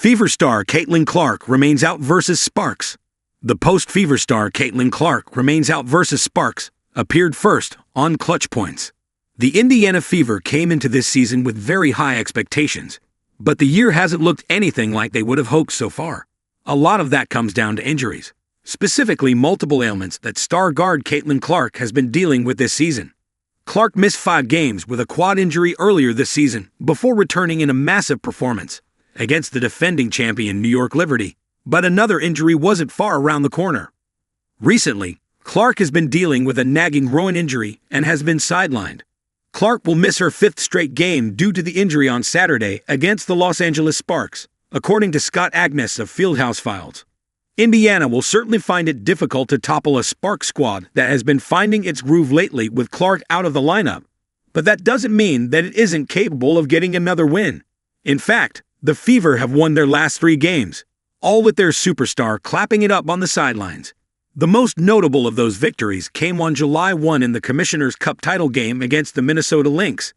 Fever star Caitlin Clark remains out versus Sparks. The post-Fever star Caitlin Clark remains out versus Sparks appeared first on ClutchPoints. The Indiana Fever came into this season with very high expectations, but the year hasn't looked anything like they would have hoped so far. A lot of that comes down to injuries, specifically multiple ailments that star guard Caitlin Clark has been dealing with this season. Clark missed 5 games with a quad injury earlier this season before returning in a massive performance against the defending champion New York Liberty, but another injury wasn't far around the corner. Recently, Clark has been dealing with a nagging groin injury and has been sidelined. Clark will miss her 5th straight game due to the injury on Saturday against the Los Angeles Sparks, according to Scott Agnes of Fieldhouse Files. Indiana will certainly find it difficult to topple a Sparks squad that has been finding its groove lately with Clark out of the lineup, but that doesn't mean that it isn't capable of getting another win. In fact, the Fever have won their last 3 games, all with their superstar clapping it up on the sidelines. The most notable of those victories came on July 1 in the Commissioner's Cup title game against the Minnesota Lynx.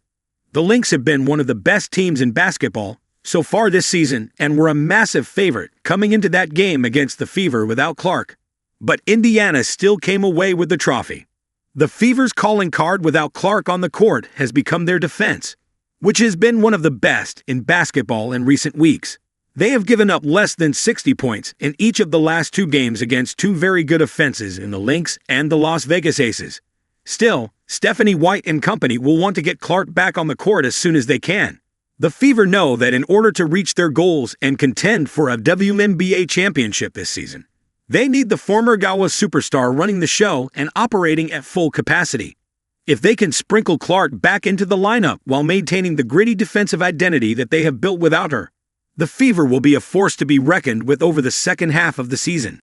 The Lynx have been one of the best teams in basketball so far this season and were a massive favorite coming into that game against the Fever without Clark. But Indiana still came away with the trophy. The Fever's calling card without Clark on the court has become their defense, which has been one of the best in basketball in recent weeks. They have given up less than 60 points in each of the last 2 games against 2 very good offenses in the Lynx and the Las Vegas Aces. Still, Stephanie White and company will want to get Clark back on the court as soon as they can. The Fever know that in order to reach their goals and contend for a WNBA championship this season, they need the former Gawa superstar running the show and operating at full capacity. If they can sprinkle Clark back into the lineup while maintaining the gritty defensive identity that they have built without her, the Fever will be a force to be reckoned with over the second half of the season.